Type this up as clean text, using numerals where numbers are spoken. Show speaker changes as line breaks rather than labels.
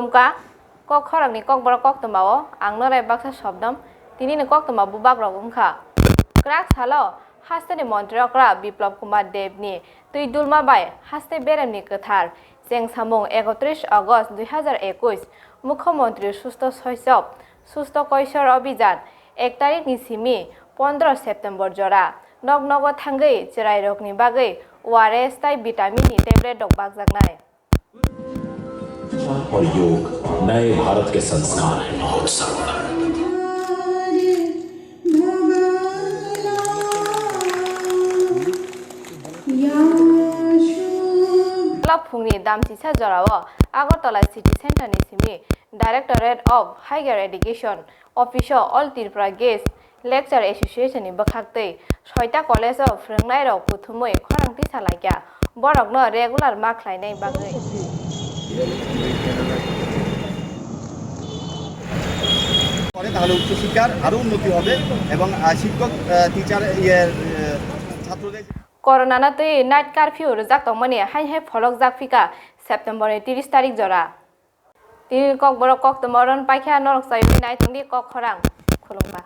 kok Khorang ni KOKBOROK KOKTWMA o ang norai baksa shobdam tini ni KOKTWMA bubak rogumkha krak salo haste ni montrokra biplop kumar dev ni tui dulma bai haste berem ni kathar jeng samung 31 August 2021 মুখ্যমন্ত্রী সুস্থ শৈশব সুস্থ কৈশোর অভিযান 1 তারিখ ni simi 15 September জরা নগনগ থাঙ্গৈ চিরাই রোগনি বাগৈ ORS তাই ভিটামিन ni टेबलेट डॉक बागजागनाय
और योग नए भारत के संस्कार हैं बहुत सरल
फुंगनी दामसिसा जराव आगरतला सिटी सेंटर नि Simi directorate of higher education officer all Tripura guest lecture association नि बखाक्तै 6टा कलेज अफ फोरोंनाय रक पुथुमै खरांथि सालायग्या बरकनो रेगुलार मा ख्लायनाय बागै
করে তাহলে উচ্চশিক্ষার আরো উন্নতি হবে এবং শিক্ষক টিচার ছাত্রদের
করোনা না তুই নাইট কারফিউ রজাক তমনি হাই হাই ফলক জাকফিকা সেপ্টেম্বর 30 তারিখ জরা তিনি KOKBOROK KOKTWMA রন পাইখা নরক সাইবি নাইতংদি kok Khorang খুলুমবা।